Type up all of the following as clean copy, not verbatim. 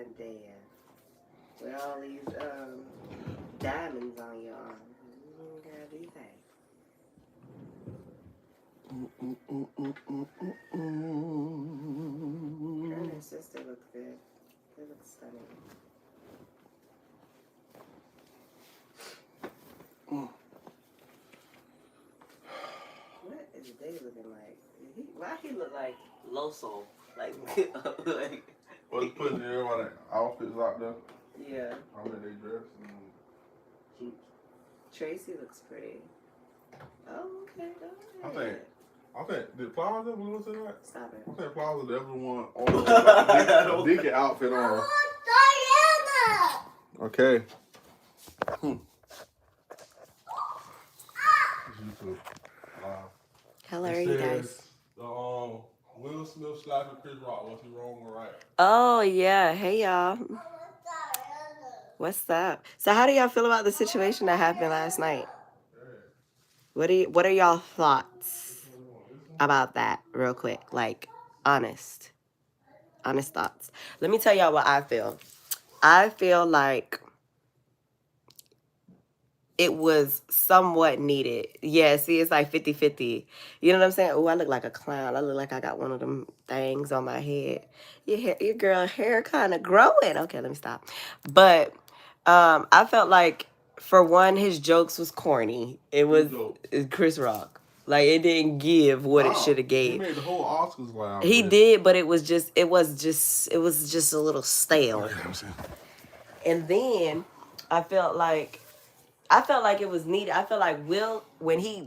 innocent death. With all these diamonds on your arm. You gotta do that. Her and her sister look good. They look stunning. What is Day looking like? Why he look like Loso? Like, like. Was putting everybody outfits out there? Yeah. I mean, they dress and suits. Tracy looks pretty. Oh, okay. Go ahead. I think did Plaza we was in that? Stop it. I think Plaza the everyone on a Dicky outfit on. Okay. Hello, you guys. Will Smith slapping Chris Rock. Was he wrong or right? Oh yeah. Hey y'all. What's up? So how do y'all feel about the situation that happened last night? What are y'all thoughts about that real quick? Like honest thoughts. Let me tell y'all what I feel. I feel like it was somewhat needed. Yeah, see, it's like 50-50. You know what I'm saying? Oh, I look like a clown. I look like I got one of them things on my head. Your girl hair kind of growing. Okay, let me stop. But I felt like, for one, his jokes was corny. It was Chris Rock. Like, it didn't give what it should have gave. He made the whole Oscars laugh. He did, but it was just a little stale. And then I felt like it was needed. I felt like Will, when he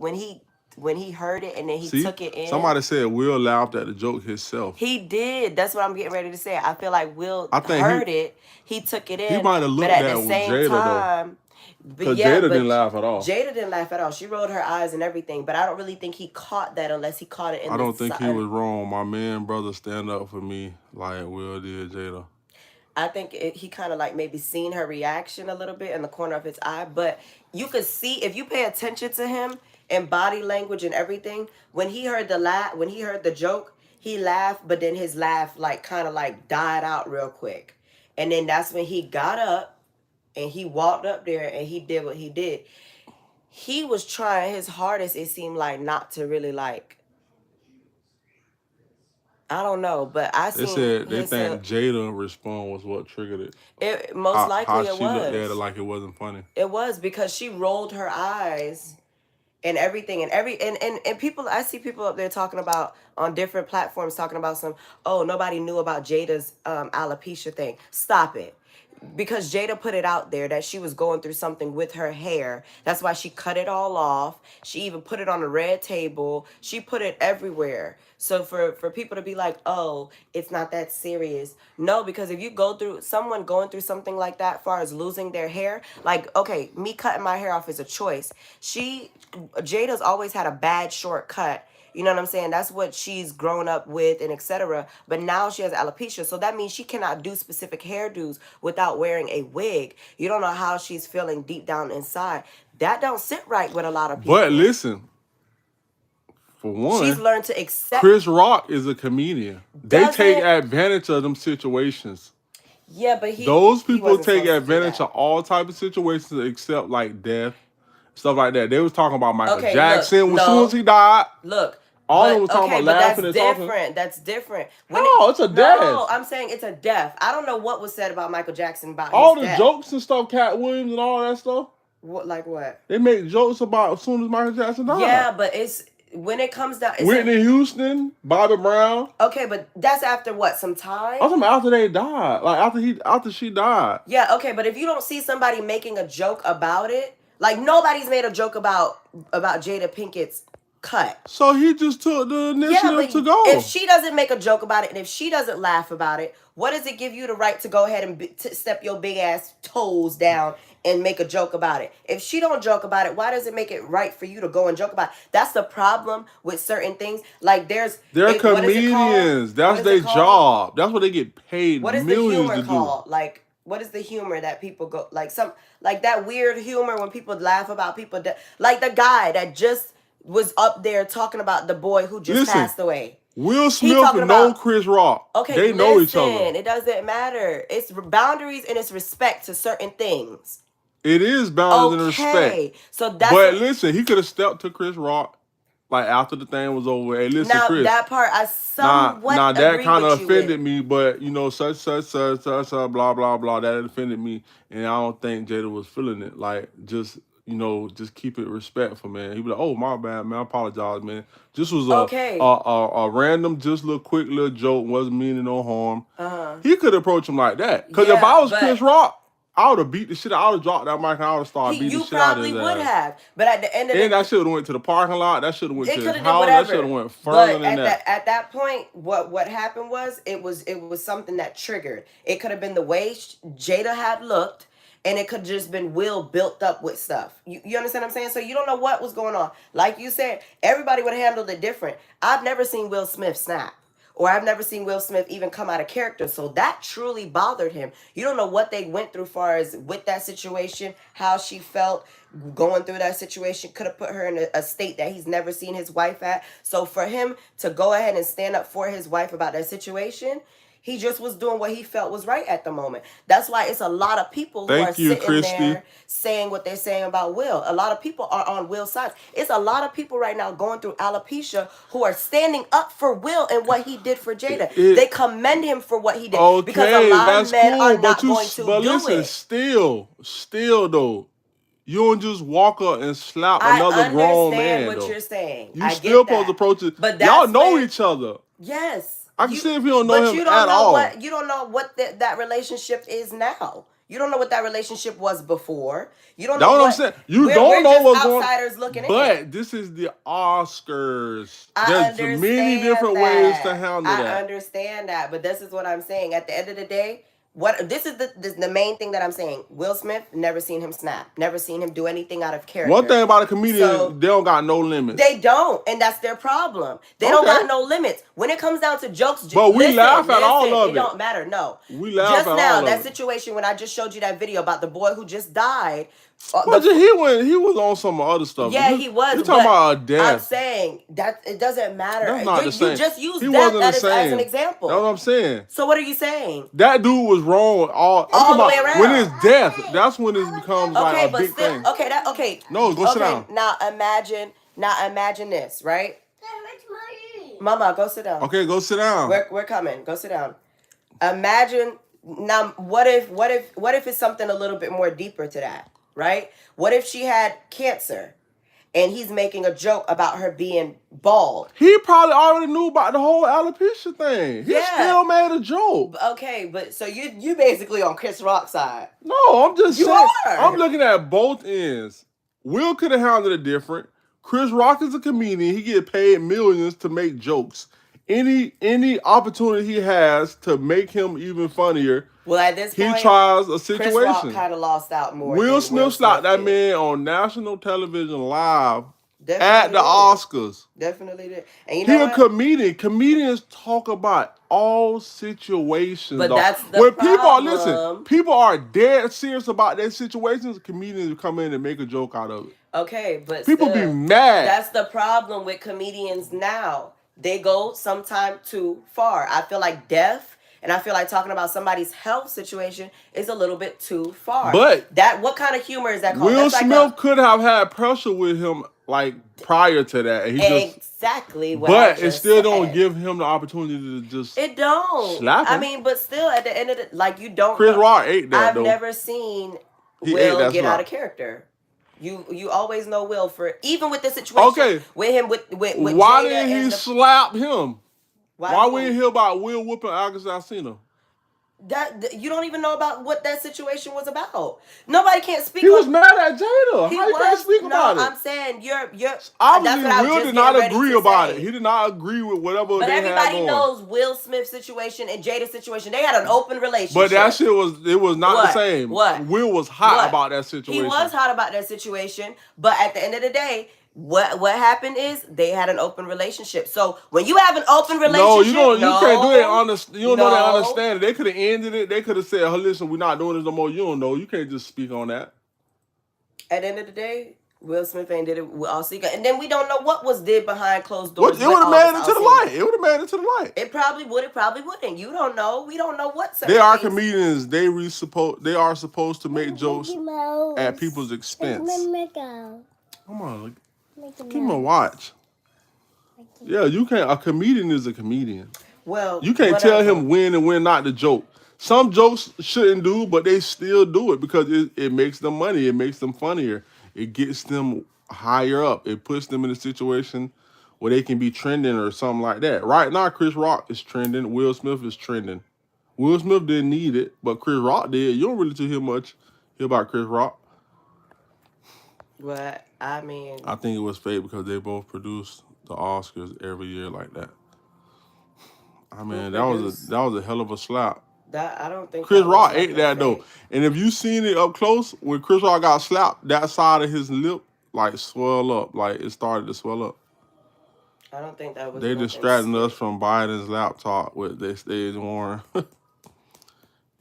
heard it and then he took it in. Somebody said Will laughed at the joke himself. He did. That's what I'm getting ready to say. I feel like Will heard it. He took it in. He might have looked at at the same Jada time. Because Jada didn't laugh at all. Jada didn't laugh at all. She rolled her eyes and everything, but I don't really think he caught that unless he caught it in I don't think he was wrong. My man, brother, stand up for me like Will did Jada. I think he kind of like maybe seen her reaction a little bit in the corner of his eye, but you could see if you pay attention to him and body language and everything. When he heard the joke, he laughed, but then his laugh like kind of like died out real quick, and then that's when he got up and he walked up there and he did what he did. He was trying his hardest. It seemed like not to really like. I don't know, but they think Jada response was what triggered it. It most likely it was. How she looked at it like it wasn't funny. It was because she rolled her eyes and everything and people. I see people up there talking about on different platforms talking about nobody knew about Jada's alopecia thing. Stop it. Because Jada put it out there that she was going through something with her hair. That's why she cut it all off. She even put it on a red table. She put it everywhere. So for people to be like, oh, it's not that serious. No, because if you someone going through something like that, as far as losing their hair, like, okay, me cutting my hair off is a choice. Jada's always had a bad short cut. You know what I'm saying? That's what she's grown up with and etc. But now she has alopecia. So that means she cannot do specific hairdos without wearing a wig. You don't know how she's feeling deep down inside. That don't sit right with a lot of people. But listen, for one, she's learned to accept. Chris Rock is a comedian. They take advantage of them situations. Yeah, but those people take advantage of all type of situations except like death, stuff like that. They was talking about Michael Jackson as soon as he died. Look. All of them talking about laughing and talking. That's different. It's a death. No, I'm saying it's a death. I don't know what was said about Michael Jackson about all his the death. Jokes and stuff, Cat Williams and all that stuff. What, like what? They make jokes about as soon as Michael Jackson died. Yeah, but it's when it comes down. Whitney Houston, Bobby Brown. Okay, but that's after what? Some time. I'm talking about after they died, like after she died. Yeah, okay, but if you don't see somebody making a joke about it, like nobody's made a joke about Jada Pinkett's cut. So he just took the initiative to go. If she doesn't make a joke about it and if she doesn't laugh about it, what does it give you the right to go ahead and step your big ass toes down and make a joke about it? If she don't joke about it, why does it make it right for you to go and joke about it? That's the problem with certain things. Like they're comedians. That's their job. That's what they get paid. What is the humor called? Like, what is the humor that people go like that weird humor when people laugh about people like the guy that just was up there talking about the boy who just passed away. Will Smith know Chris Rock. Okay, they know each other. It doesn't matter. It's boundaries and it's respect to certain things. It is boundaries and respect. So that's but listen, he could have stepped to Chris Rock like after the thing was over. Hey, listen, now, Chris. That part I somewhat now that agree kind of with offended me, but you know, such, blah blah blah. That offended me, and I don't think Jada was feeling it. Like, just just keep it respectful, man. He'd be like, "Oh, my bad, man. I apologize, man. This was a random, just little quick little joke. Wasn't meaning no harm." He could approach him like that. Because if I was Chris Rock, I would have beat the shit out. I would have dropped that mic and I would have started beating the shit out of his ass. You probably would have. But at the end of the day, that should have went to the parking lot. That should have went to his house. That should have went further than that. At that point, what happened was it was something that triggered. It could have been the way Jada had looked. And it could have just been Will built up with stuff. You understand what I'm saying? So you don't know what was going on. Like you said, everybody would have handled it different. I've never seen Will Smith snap. Or I've never seen Will Smith even come out of character. So that truly bothered him. You don't know what they went through far as with that situation, how she felt going through that situation. Could have put her in a state that he's never seen his wife at. So for him to go ahead and stand up for his wife about that situation, he just was doing what he felt was right at the moment. That's why it's a lot of people who are sitting there saying what they're saying about Will. A lot of people are on Will's side. It's a lot of people right now going through alopecia who are standing up for Will and what he did for Jada. They commend him for what he did. Okay, because a lot of men are not going to but do listen, it. Still though, you don't just walk up and slap another grown man. I understand what you're saying. You still supposed to approach it. But y'all know each other. Yes. I can see if you don't know him at all. You don't know what that relationship is now. You don't know what that relationship was before. You don't know what I'm saying. You don't know what's going on. Outsiders looking in. But this is the Oscars. There's many different ways to handle that. I understand that, but this is what I'm saying. At the end of the day, this is the main thing that I'm saying. Will Smith, never seen him snap. Never seen him do anything out of character. One thing about a comedian, they don't got no limits. They don't, and that's their problem. They don't got no limits. When it comes down to jokes, but we laugh at all of it. It don't matter. No, we laugh at all of it. Just now, that situation when I just showed you that video about the boy who just died. But he was on some other stuff. Yeah, he was. You're talking about a death. I'm saying that it doesn't matter. That's not the same. You just use that as an example. That's what I'm saying. So what are you saying? That dude was wrong all the way around. When it's death, that's when it becomes like a big thing. Okay. No, go sit down. Now imagine this, right? Mama, go sit down. Okay, go sit down. We're coming. Go sit down. Imagine now. What if it's something a little bit more deeper to that? Right? What if she had cancer and he's making a joke about her being bald? He probably already knew about the whole alopecia thing. He still made a joke. Okay, but so you basically on Chris Rock's side. No, I'm just saying. I'm looking at both ends. Will could have handled it different. Chris Rock is a comedian. He get paid millions to make jokes. Any opportunity he has to make him even funnier, well, at this point, he tries a situation. Chris Rock kind of lost out more. Will Smith slapped that man on national television live at the Oscars. Definitely did. And you know he a comedian. Comedians talk about all situations. But that's the problem. People are dead serious about their situations. Comedians come in and make a joke out of it. Okay, but people be mad. That's the problem with comedians now. They go sometime too far. I feel like death and I feel like talking about somebody's health situation is a little bit too far. But what kind of humor is that called? Will Smith could have had pressure with him like prior to that. Exactly. But it still don't give him the opportunity to just. It don't. Slap him. I mean, but still, at the end of the you don't. Chris Rock ate that. I've never seen Will get out of character. You always know Will for even with the situation with him with why didn't he slap him? Why we didn't hear about Will whooping August Alsina? That you don't even know about what that situation was about. Nobody can't speak. He was mad at Jada. How you can't speak about it? I'm saying you're. Obviously, Will did not agree about it. He did not agree with whatever they had going. But everybody knows Will Smith's situation and Jada's situation. They had an open relationship. But that shit was not the same. Will was hot about that situation. He was hot about that situation. But at the end of the day, what happened is they had an open relationship. So when you have an open relationship, you can't do that. You don't know that understanding. They could have ended it. They could have said, "Hey, listen, we're not doing this no more." You don't know. You can't just speak on that. At the end of the day, Will Smith ain't did it with Alsika, and then we don't know what was did behind closed What doors it with would have all this made it to the light. Alsina. It would have made it to the light. It probably would. It probably wouldn't. You don't know. We don't know what They certain are things. comedians. They are supposed to make jokes at people's expense. Come on, give me a watch. Yeah, you can't. A comedian is a comedian. Well, You can't tell whatever. him when and when not to joke. Some jokes shouldn't do, but they still do it because it makes them money. It makes them funnier. It gets them higher up. It puts them in a situation where they can be trending or something like that. Right now, Chris Rock is trending. Will Smith is trending. Will Smith didn't need it, but Chris Rock did. You don't really hear much about Chris Rock. But I mean, I think it was fake because they both produced the Oscars every year like that. I mean, that was a hell of a slap. that I don't think Chris that was Rock ate nothing that fake. though. And if you seen it up close, when Chris Rock got slapped, that side of his lip like swell up. Like it started to swell up. I don't think that was. They nothing distracting us fake. from Biden's laptop with their stage warrant.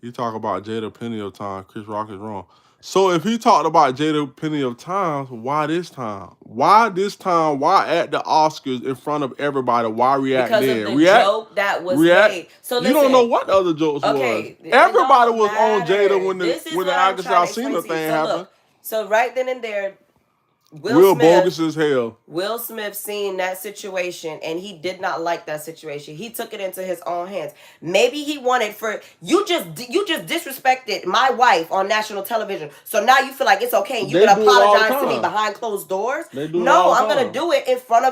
You talk about Jada plenty of times. Chris Rock is wrong. So if he talked about Jada plenty of times, why this time? Why this time? Why at the Oscars in front of everybody? Why react Because then? of the joke that was made. So You listen, don't know what the other jokes okay, was. Everybody was on matter. Jada when This is the what I'm Agatha trying to explain Alsina to you. thing So happened. look, so right then and there, Will bogus as hell. Will Smith seen that situation and he did not like that situation. He took it into his own hands. Maybe he wanted for you just disrespected my wife on national television. So now you feel like it's okay and you They can do it all the apologize to me time. behind closed doors. They do it No, all the I'm gonna time. do it in front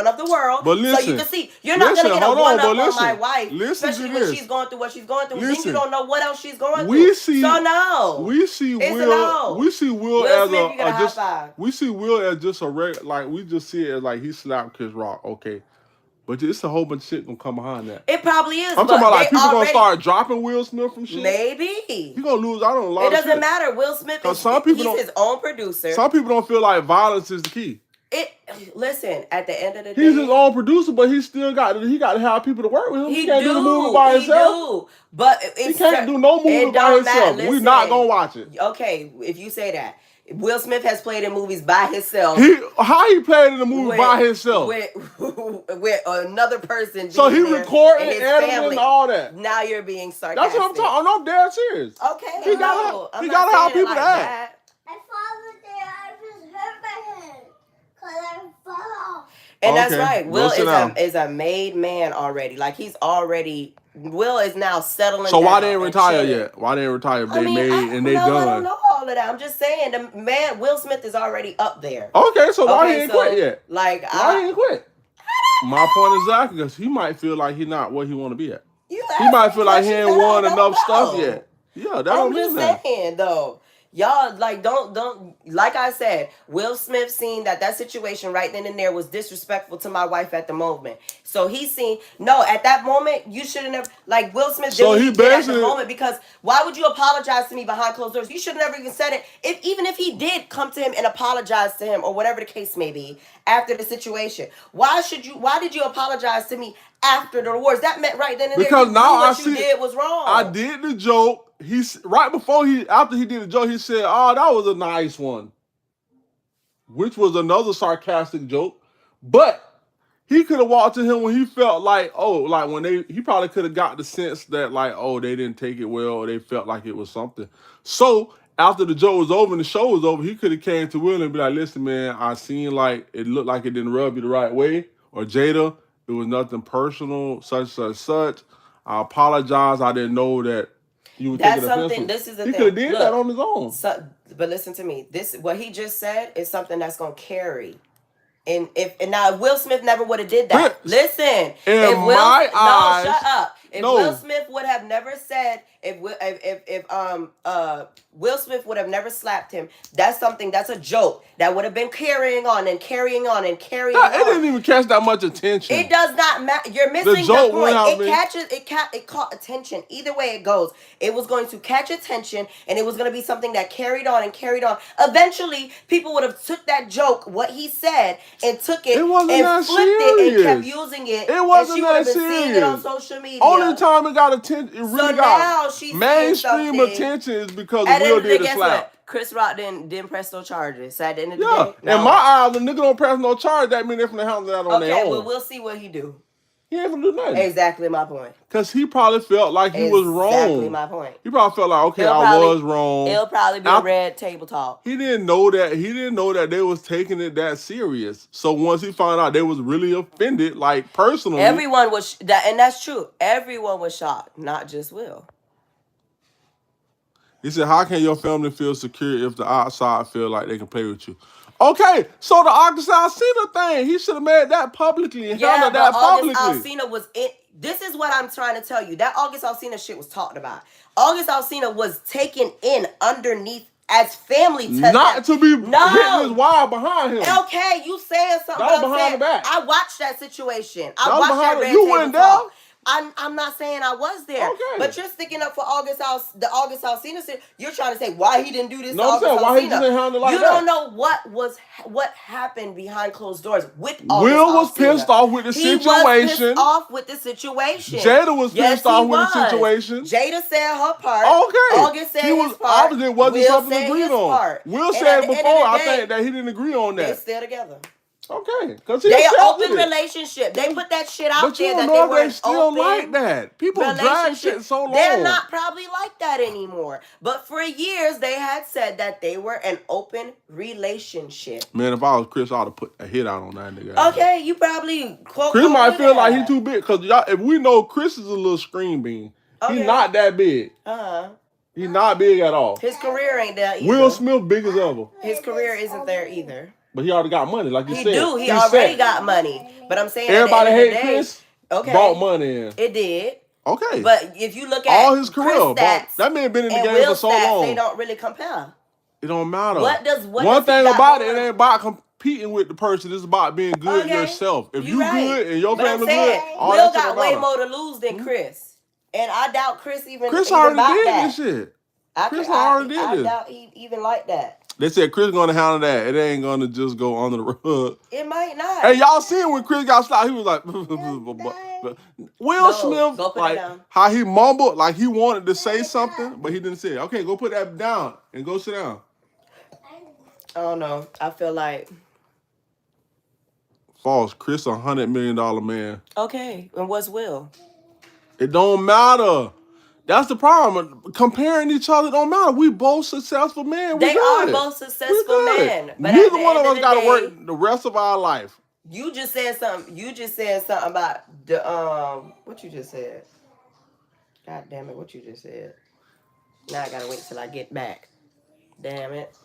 of the world. But listen, so you can see you're not gonna get a one up on my wife, especially when she's going through what she's going through. Then you don't know what else she's going through. So no. We see It's Will. a no. We see Will, Will as Smith, you get a high just. five. We see Will as just a regular. Like we just see it as like he slapped Chris Rock. Okay, but it's a whole bunch of shit gonna come behind that. It probably is. I'm but talking about like they people already, gonna start dropping Will Smith from shit. Maybe He gonna lose out on a lot it of shit. doesn't matter. Will Smith is he's his own producer. Some people don't feel like violence is the key. Listen, at the end of the day, He's his own producer, but he got to have people to work with him. He can't do the movie by himself. But he can't do no movie by himself. We're not gonna watch it. Okay, if you say that. Will Smith has played in movies by himself. How he played in the movie by himself? With another person. So he recording, editing, and all that. Now you're being sarcastic. That's what I'm talking. I'm dead serious. Okay, he gotta have people to act. I fall there. I just hurt my head because I fell off. And that's right. Will is a made man already. Like he's already. Will is now settling. So why they didn't retire yet? Why they didn't retire? If they they done. I don't know all of that. I'm just saying the man Will Smith is already up there. Okay, so why he ain't quit yet? Like why he ain't quit? My point exactly, because he might feel like he's not where he want to be at. He might feel like he ain't won enough stuff yet. Yeah, that don't mean that. I'm just saying though. Y'all like don't like I said, Will Smith seen that situation right then and there was disrespectful to my wife at the moment. So he seen at that moment you should have never like Will Smith did what he did at the moment because why would you apologize to me behind closed doors? You should have never even said it. Even if he did come to him and apologize to him or whatever the case may be after the situation. Why did you apologize to me after the awards? That meant right then and there because now what you did was wrong. I did the joke. After he did the joke, he said, "Oh, that was a nice one," which was another sarcastic joke. But he could have walked to him when he felt like, he probably could have got the sense that like, they didn't take it well, or they felt like it was something. So after the joke was over and the show was over, he could have came to Will and be like, "Listen, man, I seen like it looked like it didn't rub you the right way, or Jada, it was nothing personal, such. I apologize. I didn't know that." That's something. This is the thing. He could have did that on his own. But listen to me. What he just said is something that's gonna carry. And if Will Smith never would have did that. Listen, shut up. If Will Smith would have never said, Will Smith would have never slapped him, that's a joke that would have been carrying on. It didn't even catch that much attention. It does not matter. You're missing the point. It caught attention. Either way it goes, it was going to catch attention, and it was going to be something that carried on. Eventually, people would have took that joke, what he said, and took it and flipped it and kept using it. It wasn't that serious. She would have been seeing it on social media. Only time it got attention, it really got now she's mainstream attention is because Will did a slap. Chris Rock didn't press no charges. So at the end of the Yeah, day, in my eyes, the nigga don't press no charge. That mean they finna handle that on their okay, own. well, we'll see what he do. He ain't finna do nothing. Exactly my point. Cause he probably felt like he was wrong. Exactly my point. He probably felt like, okay, I was wrong. It'll probably be a red table talk. He didn't know that. He didn't know that they was taking it that serious. So once he found out they was really offended, like personally, everyone was and that's true. Everyone was shocked, not just Will. He said, "How can your family feel secure if the outside feel like they can play with you?" Okay, so the August Alsina thing, he should have made that publicly and handled that publicly. August Alsina was in. This is what I'm trying to tell you. That August Alsina shit was talked about. August Alsina was taken in underneath as family. Not to be hitting his wife behind him. Okay, you saying something. That was behind the back. I watched that situation. I watched that red you table went talk. there? I'm not saying I was there, okay. But you're sticking up for the August Alsina. You're trying to say why he didn't do this. No, I'm saying why he didn't handle like that. You don't know what happened behind closed doors with August Will was Alsina. pissed off with the situation. He was pissed off with the situation. Jada was pissed off with the situation. Jada said her part. Okay. August said his part. Obviously, it wasn't something agreed on. Will said before, I think that he didn't agree on that. They still together. Okay, because they an open relationship. They put that shit out there that they weren't still open like that. People drag shit so long. They're not probably like that anymore. But for years, they had said that they were an open relationship. Man, if I was Chris, I'd have put a hit out on that nigga. Okay, you probably quote. Chris might feel like he too big because if we know Chris is a little screen bean, he's not that big. He's not big at all. His career ain't there either. Will Smith big as ever. His career isn't there either. But he already got money, like you said. He already got money. But I'm saying everybody hate Chris. Okay. Brought money in. It did. Okay. But if you look at all his career, stats, that man been in the game for so long. They don't really compare. It don't matter. One thing about it ain't about competing with the person. It's about being good yourself. If you right. good and your family good, all Will that got way more to lose than Chris. And I doubt Chris already did this shit. Chris already did this. I doubt he even like that. They said Chris gonna handle that. It ain't gonna just go under the rug. It might not. Hey, y'all seen when Chris got slapped? He was like, Will Smith, like how he mumbled, like he wanted to say something, but he didn't say it. Okay, go put that down and go sit down. I don't know. I feel like false. Chris $100 million man. Okay, and what's Will? It don't matter. That's the problem. Comparing each other don't matter. We both successful men. They are both successful men. But neither one of us got to work the rest of our life. You just said something. You just said something about the what you just said. God damn it! What you just said. Now I gotta wait till I get back. Damn it.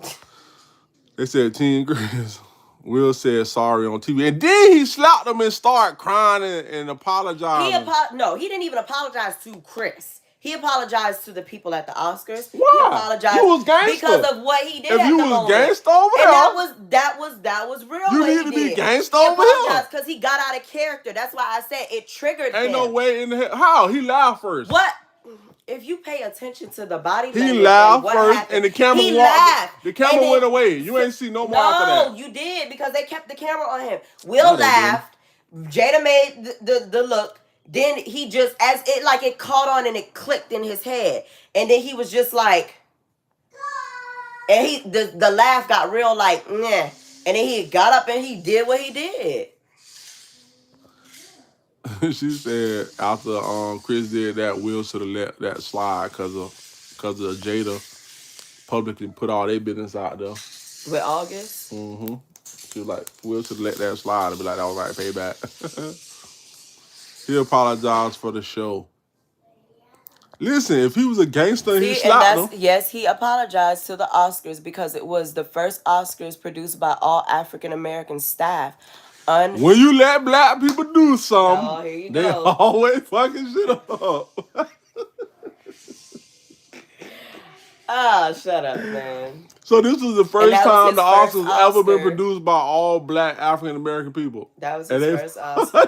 They said Teen Chris. Will said sorry on TV. And then he slapped him and started crying and apologizing. No, he didn't even apologize to Chris. He apologized to the people at the Oscars. Why? He apologized because of what he did. If you was gangsta over there, and that was real. You need to be gangsta over here because he got out of character. That's why I said it triggered him. Ain't no way in the hell. How he laughed first? What? If you pay attention to the body language, he laughed first, happened, and the camera walked. The camera went away. You ain't see no more after that. No, you did because they kept the camera on him. Will laughed. Jada made the look. Then he just it caught on and it clicked in his head, and then he was just like, and the laugh got real like, nah. And then he got up and he did what he did. She said after Chris did that, Will should have let that slide because of Jada publicly put all their business out there. With August? Mm-hmm. She was like, Will should have let that slide and be like, all right, payback. He apologized for the show. Listen, if he was a gangster, he slapped him. Yes, he apologized to the Oscars because it was the first Oscars produced by all African American staff. When you let black people do something, they go. always fucking shit up. Shut up, man. So this was the first time the Oscars ever been produced by all black African American people. That was his first Oscar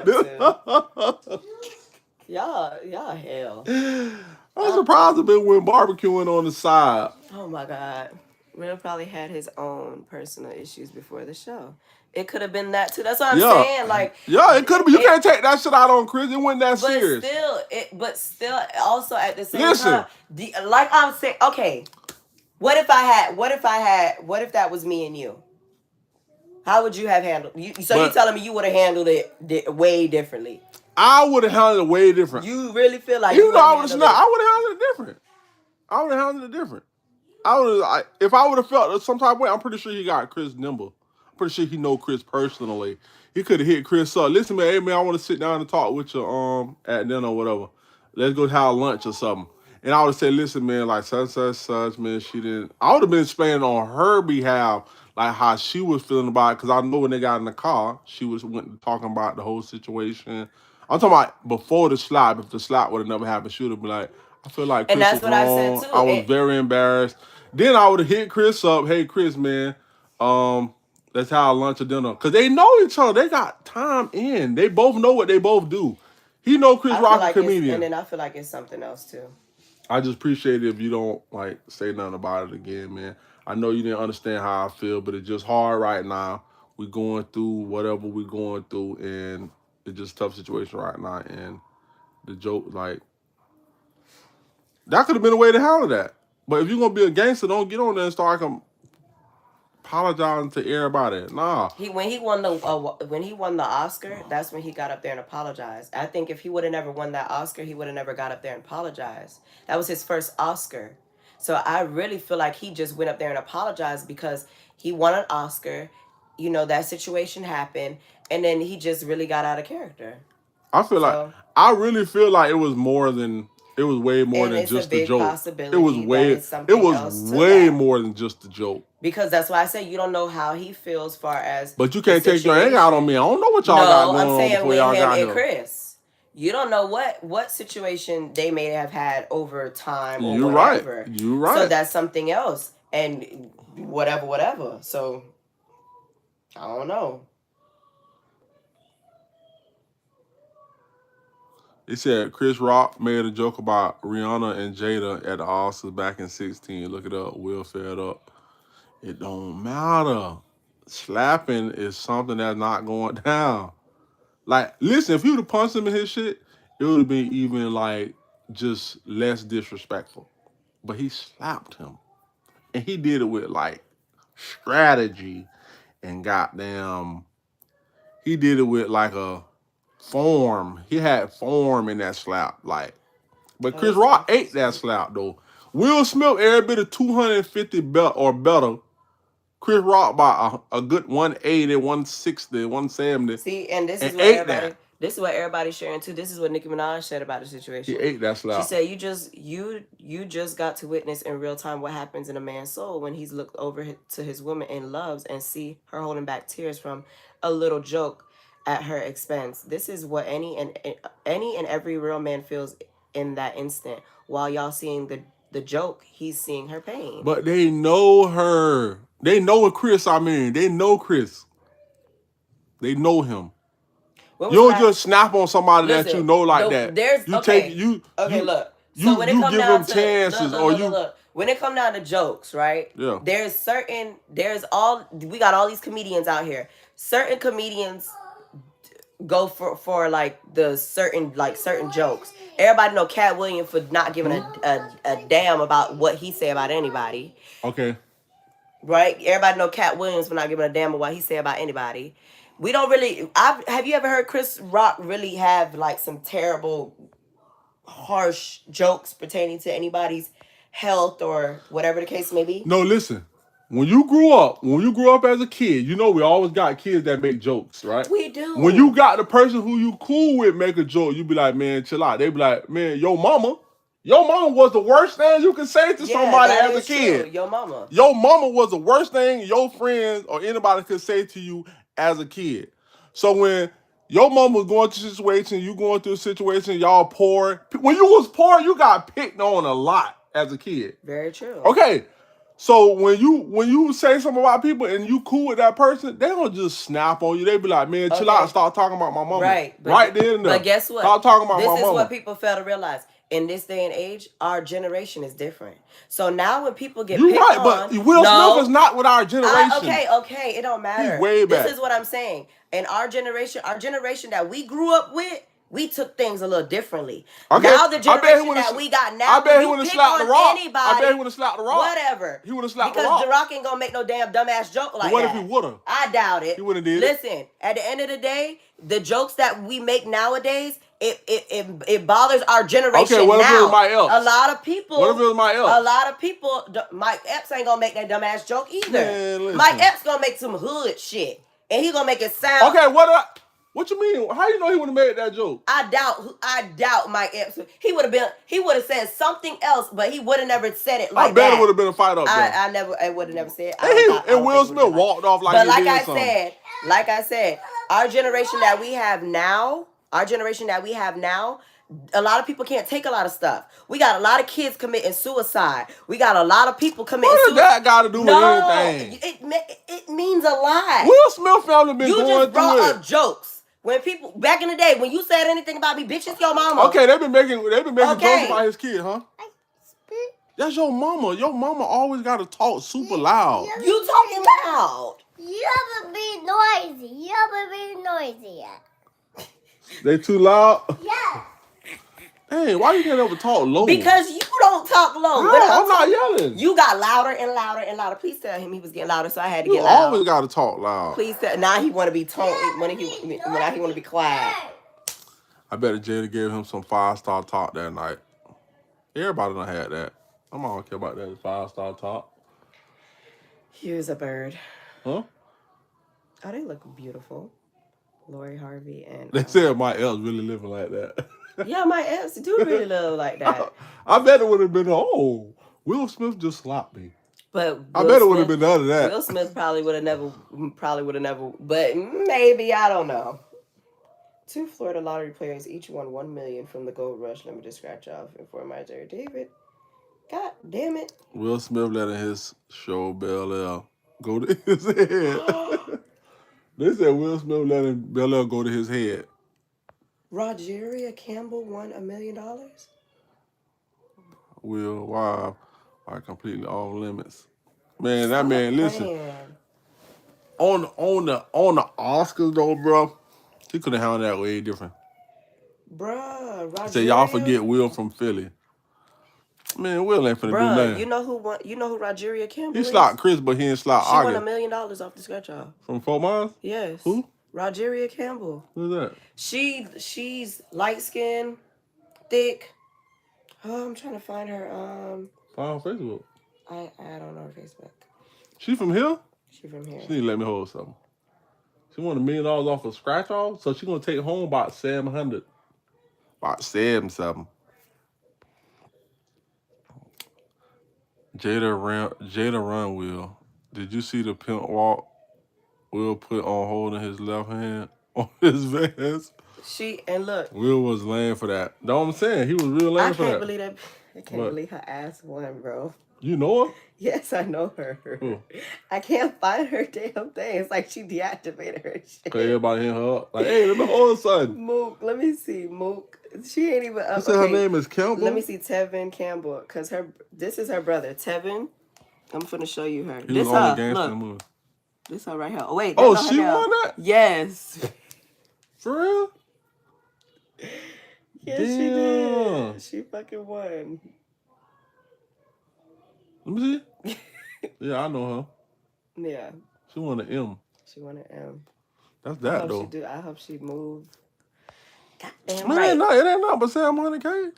too. Y'all hell. I'm surprised it been when barbecuing on the side. Oh my God. Will probably had his own personal issues before the show. It could have been that too. That's what I'm saying. Like, it could have been. You can't take that shit out on Chris. It wasn't that serious. But still, also at the same time, like I'm saying, okay. what if that was me and you? How would you have handled you? So you But telling me you would have handled it way differently? I would have handled it way different. You really feel like you Even would have though I was handled not, it? I would have handled it different. I would have handled it different. If I would have felt some type of way, I'm pretty sure he got Chris nimble. I'm pretty sure he know Chris personally. He could have hit Chris up. Listen, man, hey man, I want to sit down and talk with you at dinner or whatever. Let's go have lunch or something. And I would have said, listen, man, like such, man, she didn't. I would have been explaining on her behalf, like how she was feeling about it, because I know when they got in the car, she was went talking about the whole situation. I'm talking about before the slap. If the slap would have never happened, she would have been like, I feel like And Chris that's was what I said wrong. I too. was very embarrassed. Then I would have hit Chris up. Hey, Chris, man, um, let's have lunch or dinner. Because they know each other. They got time in. They both know what they both do. He know Chris I feel Rock a like it's, and comedian. then I feel like it's something else too. I just appreciate it if you don't like say nothing about it again, man. I know you didn't understand how I feel, but it's just hard right now. We going through whatever we going through, and it's just a tough situation right now. And the joke, like that could have been a way to handle that. But if you're gonna be a gangster, don't get on there and start apologizing to everybody. Nah, He when he won the Oscar, that's when he got up there and apologized. I think if he would have never won that Oscar, he would have never got up there and apologized. That was his first Oscar. So I really feel like he just went up there and apologized because he won an Oscar. You know, that situation happened, and then he just really got out of character. I feel like So, I really feel like it was more than it was way more and than it's a just the big joke. It was possibility that way it's something else to that. more than just the joke. Because that's why I say you don't know how he feels far as But you the can't take your anger out on situation. me. I don't know what y'all got No, I'm going on saying before with y'all him got and here. Chris. You don't know what situation they may have had over time or You're right. whatever. You're So right. that's something else. And whatever. So I don't know. They said Chris Rock made a joke about Rihanna and Jada at the Oscars back in 16. Look it up. Will fed up. It don't matter. Slapping is something that's not going down. Like, listen, if he would have punched him in his shit, it would have been even like just less disrespectful. But he slapped him. And he did it with like strategy and goddamn he did it with like a form. He had form in that slap. Like, but Oh, Chris it's Rock ate interesting. that slap though. Will Smith every bit of 250 belt or better. Chris Rock by a good 180, 160, 170, See, and and ate that. this is what everybody's sharing too. This is what Nicki Minaj said about the He situation. ate that She slap. said you just got to witness in real time what happens in a man's soul when he's looked over to his woman and loves and see her holding back tears from a little joke at her expense. This is what any and every real man feels in that instant. While y'all seeing the joke, he's seeing her pain. But they know her. They know Chris. I mean, they know Chris. They know him. When You was the don't last? just snap on somebody that you Listen, know like that. there's You take okay, okay. you Look, so when it you come give down them to chances or you look, when it come down to jokes, right? yeah. We got all these comedians out here. Certain comedians go for like the certain jokes. Everybody know Cat Williams for not giving a damn about what he say about anybody, Okay. right? Everybody know Cat Williams for not giving a damn about what he say about anybody. We don't really. Have you ever heard Chris Rock really have like some terrible harsh jokes pertaining to anybody's health or whatever the case may be? No, listen. When you grew up as a kid, you know we always got kids that make jokes, right? We When you do. got the person who you cool with make a joke, you be like, man, chill out. They be like, man, your mama was the worst thing you can say to Yeah, somebody that as a is true. kid. Your mama. Your mama was the worst thing your friends or anybody could say to you as a kid. So when your mama was going through a situation, you going through a situation, y'all poor. When you was poor, you got picked on a lot as a kid. Very true. Okay. So when you say something about people and you cool with that person, they don't just snap on you. They be like, man, chill out, Okay. stop talking about my mama. Right. Right there and But there. guess what? Stop talking about This my is what mama. people fail to realize. In this day and age, our generation is different. So now when people get You picked right, but on, Will Smith is no, not with our generation. okay, it don't He's matter. way This back. is what I'm saying. In our generation that we grew up with, we took things a little differently. Okay, Now the I bet he generation would that have. we got I now, bet when he you would have pick slapped the on rock. I bet he anybody, would have slapped the rock. whatever. He would have slapped the Because rock. The Rock ain't gonna make no damn dumbass joke But like what that. if he would have? I doubt it. He wouldn't have did it. Listen, at the end of the day, the jokes that we make nowadays, it bothers our generation. Okay, what if it now. was Mike Epps? A lot of people. What if it was Mike Epps? A lot of people. Mike Epps ain't gonna make that dumbass joke either. Man, listen. Mike Epps gonna make some hood shit, and he gonna make it sound. Okay, what you mean? How you know he would have made that joke? I doubt Mike Epps. He would have said something else, but he would have never said it like I bet that. it would have been a fight up there. I would have never said it. And Will Smith walked off like but he like did I something. like I said, our generation that we have now, a lot of people can't take a lot of stuff. We got a lot of kids committing suicide. We got a lot of people committing suicide. What does that got to do with anything? It means a lot. Will Smith family been You going just brought through up jokes. When people back in the day, when you said anything about me, bitch, it's your mama. Okay, they've been making jokes Okay. about his kid, huh? That's your mama. Your mama always got to talk super loud. You talking loud. You ever be noisy? You ever be noisy yet? They too loud? Yeah. Hey, why you can't ever talk low? Because you don't talk low. No, But I'm not yelling. You got louder and louder and louder. Please tell him he was getting louder, so I had to You get loud. always got to talk loud. Please tell. Now he want to be toned. When he want to be quiet. I bet Jada gave him some 5-star talk that night. Everybody done had that. I don't care about that 5-star talk. Here's a bird. Huh? Oh, they look beautiful. Lori Harvey and They said my L's really living like that. yeah, my ex do really look like that. I bet it would have been, oh, Will Smith just slapped me. But I bet it would have been none of that. Will Smith probably would have never, but maybe, I don't know. 2 Florida lottery players each won $1 million from the gold rush. Let me just scratch off for my Jerry David. God damn it. Will Smith letting his show Bel-Air go to his head. They said Will Smith letting Bel-Air go to his head. Rogeria Campbell won $1 million? Will, wow. Are completely off limits. Man, that man, listen. On the Oscars though, bro, he could have handled that way different. Bruh, Rogeria. Say y'all forget Will from Philly. Man, Will ain't finna do nothing. You know who won? You know who Rogeria Campbell He is? slapped Chris, but he ain't slapped She won Augie. $1 million off the scratch off. From 4 Miles? Yes. Who? Rogeria Campbell. Who's that? She's light skinned, thick. Oh, I'm trying to find her. Find on Facebook. I don't know her Facebook. She from here? She from here. She need to let me hold something. She won $1 million off of scratch off, so she gonna take home about $700. About 7. Jada run Will. Did you see the pimp walk Will put on holding his left hand on his vest? Look. Will was lame for that. Know what I'm saying? He was real lame for that. I can't believe her ass won, bro. You know her? Yes, I know her. Who? I can't find her damn thing. It's like she deactivated her shit. Cause everybody hit her up. Like, hey, let me hold something. Mook, let me see. Mook. She ain't even up. You said her name is Campbell? Let me see Tevin Campbell. Cause this is her brother. Tevin. I'm finna show you her. He This was on her. the gangster Look. movie. This her right here. Oh wait. Oh, that's not she her now. won that? Yes. For real? Yes, she did. She fucking won. Let me see. Yeah, I know her. Yeah. She won an M. She won an M. That's that though. I hope she moved. Goddamn Man, right. it ain't not but $700K.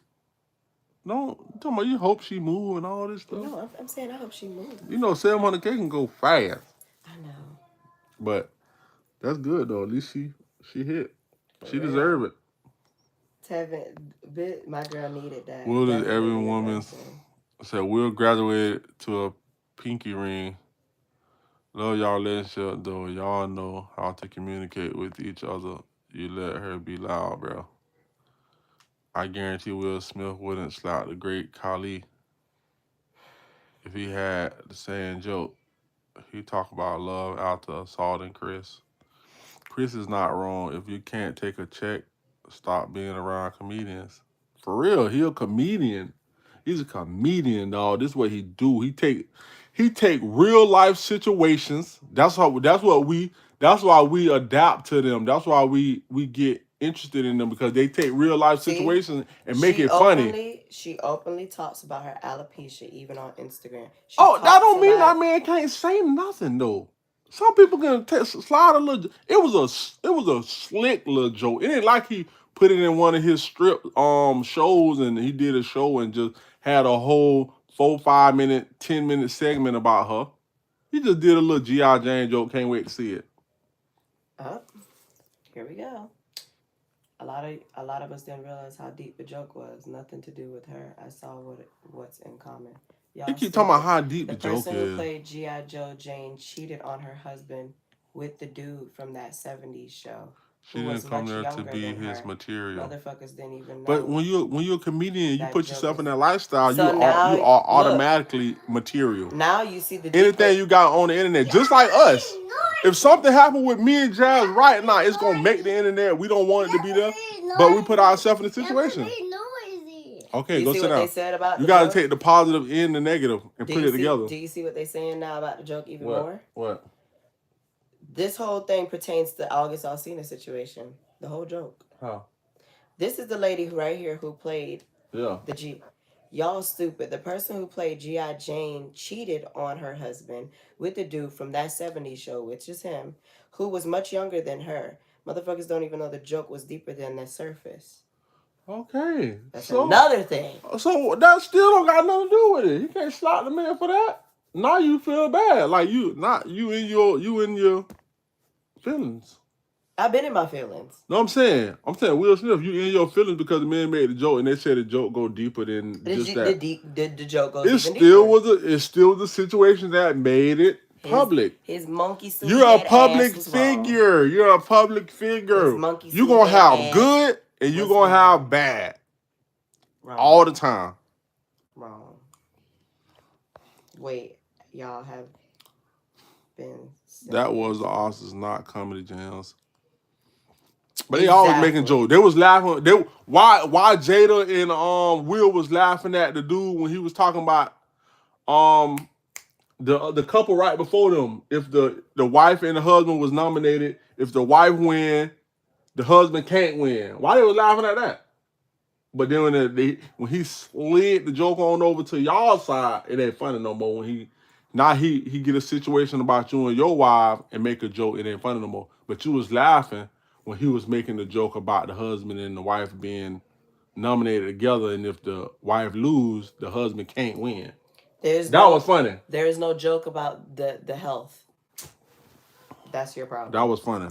No, you talking about you hope she move and all this stuff. No, I'm saying I hope she moved. You know, $700K can go fast. I know. But that's good though. At least she hit. She deserve it. Tevin, my girl needed that. Will is every woman's. Said Will graduated to a pinky ring. Love y'all relationship though. Y'all know how to communicate with each other. You let her be loud, bro. I guarantee Will Smith wouldn't slap the great Khali if he had the same joke. He talk about love after assaulting Chris. Chris is not wrong. If you can't take a check, stop being around comedians. For real, he a comedian. He's a comedian, dog. This is what he do. He take real life situations. That's why we adapt to them. That's why we get interested in them because they take real life See, situations and make it funny. she openly talks about her alopecia even on Instagram. She Oh, that talks don't mean about that man can't say nothing though. Some people can slide a little. It was a slick little joke. It ain't like he put it in one of his strip shows and he did a show and just had a whole 4, 5 minute, 10 minute segment about her. He just did a little G.I. Jane joke. Can't wait to see it. Oh, here we go. A lot of us didn't realize how deep the joke was. Nothing to do with her. I saw what's in common. He Y'all keep talking about stupid. how deep The the joke person who is. played G.I. Joe Jane cheated on her husband with the dude from that 70s show She who didn't was come much there to younger be than his her. material. Motherfuckers didn't even But know when you're a comedian, you that put joke yourself in was. that lifestyle. So You now, are look, automatically material. now you see the deeper. Anything you got on the internet, just like us. If something happened with me and Jazz right now, it's gonna make the internet. We don't want it to be there, but we put ourselves in the situation. Okay, Do you go see sit what they down. said about You the got to joke? take the positive and the negative and put it together. Do you see what they're saying now about the joke even What? more? What? This whole thing pertains to the August Alsina situation. The whole joke. How? This is the lady right here who played Yeah. the G. Y'all stupid. The person who played G.I. Jane cheated on her husband with the dude from that 70s show, which is him, who was much younger than her. Motherfuckers don't even know the joke was deeper than the surface. Okay. That's So another thing. that still don't got nothing to do with it. You can't slap the man for that. Now you feel bad, like you in your feelings. I've been in my feelings. No, I'm saying Will Smith, you in your feelings because the man made the joke and they said the joke go deeper than just that. The joke goes It even still deeper. it's still the situation that made it public. His monkey suit You're a head public ass was wrong. figure. You're a public figure. His monkey You're suit gonna head have ass good and you're was gonna wrong. have bad. Wrong. All the time. Wrong. Wait, y'all have been. That was the Oscars, not Comedy Jams. But Exactly. they always making jokes. They was laughing. Why Jada and Will was laughing at the dude when he was talking about the couple right before them. If the wife and the husband was nominated, if the wife win, the husband can't win. Why they was laughing at that? But then when he slid the joke on over to y'all side, it ain't funny no more. When he get a situation about you and your wife and make a joke, it ain't funny no more. But you was laughing when he was making the joke about the husband and the wife being nominated together, and if the wife lose, the husband can't win. That was funny. There is no joke about the health. That's your problem. That was funny.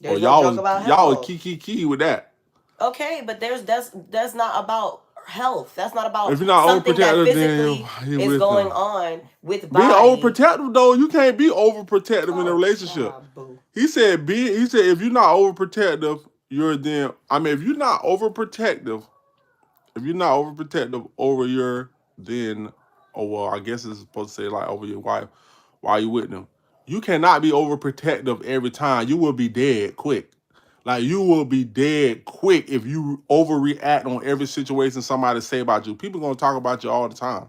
There's no joke about health. Y'all was key with that. Okay, but that's not about health. That's not about if you're not something that physically is going them. on with body. Being overprotective though, you can't be overprotective in a relationship. He said if you're not overprotective, if you're not overprotective over your I guess it's supposed to say like over your wife while you with them. You cannot be overprotective every time. You will be dead quick. Like you will be dead quick if you overreact on every situation somebody say about you. People gonna talk about you all the time.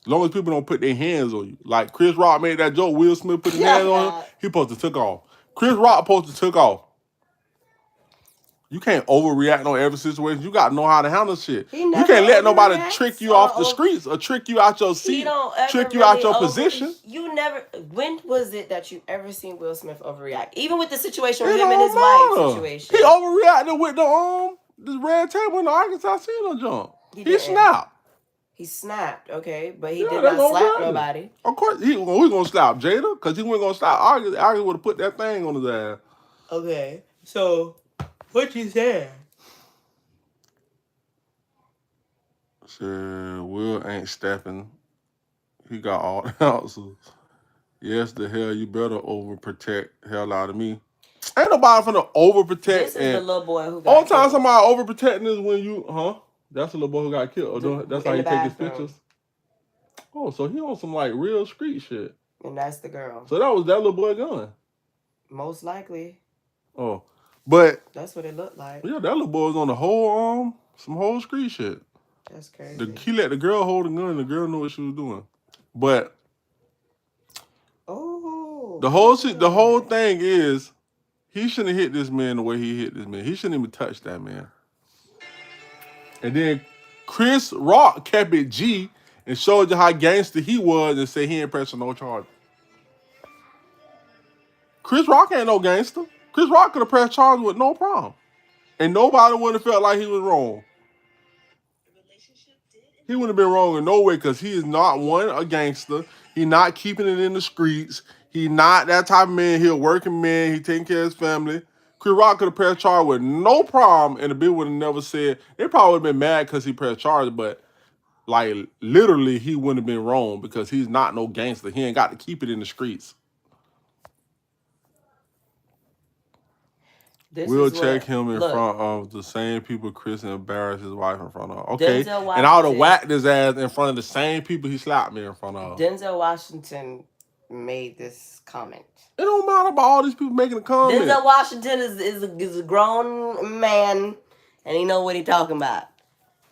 As long as people don't put their hands on you. Like Chris Rock made that joke, Will Smith put his hands on him, he supposed to took off. Chris Rock supposed to took off. You can't overreact on every situation. You got to know how to handle shit. You can't let nobody trick you off the streets or trick you out your seat, trick you out your position. You never. When was it that you ever seen Will Smith overreact? Even with the situation with him and his wife situation. He overreacted with the red table in the Arkansas Cena jump. He snapped. He snapped, okay, but he did not slap nobody. Of course, we gonna slap Jada because he wasn't gonna slap August. August would have put that thing on his ass. Okay, so what you said? Said Will ain't stepping. He got all the answers. Yes, the hell you better overprotect hell out of me. Ain't nobody finna overprotect. This is the little boy who got all time somebody overprotecting is when you That's the little boy who got killed. That's how he take his pictures. Oh, so he on some like real street shit. And that's the girl. So that was that little boy gun. Most likely. Oh, but that's what it looked like. Yeah, that little boy was on the whole some whole street shit. That's crazy. He let the girl hold the gun, and the girl knew what she was doing. But the whole thing is He shouldn't have hit this man the way he hit this man. He shouldn't even touch that man. And then Chris Rock kept it G and showed you how gangster he was and said he ain't pressing no charge. Chris Rock ain't no gangster. Chris Rock could have pressed charges with no problem. And nobody would have felt like he was wrong. He wouldn't have been wrong in no way because he is not one a gangster. He not keeping it in the streets. He not that type of man. He a working man. He taking care of his family. Chris Rock could have pressed charge with no problem, and the bill would have never said. They probably would have been mad because he pressed charge, but like literally, he wouldn't have been wrong because he's not no gangster. He ain't got to keep it in the streets. We'll check him in front of the same people Chris embarrassed his wife in front of. Okay. And I would have whacked his ass in front of the same people he slapped me in front of. Denzel Washington made this comment. It don't matter about all these people making a comment. Denzel Washington is a grown man, and he know what he talking about.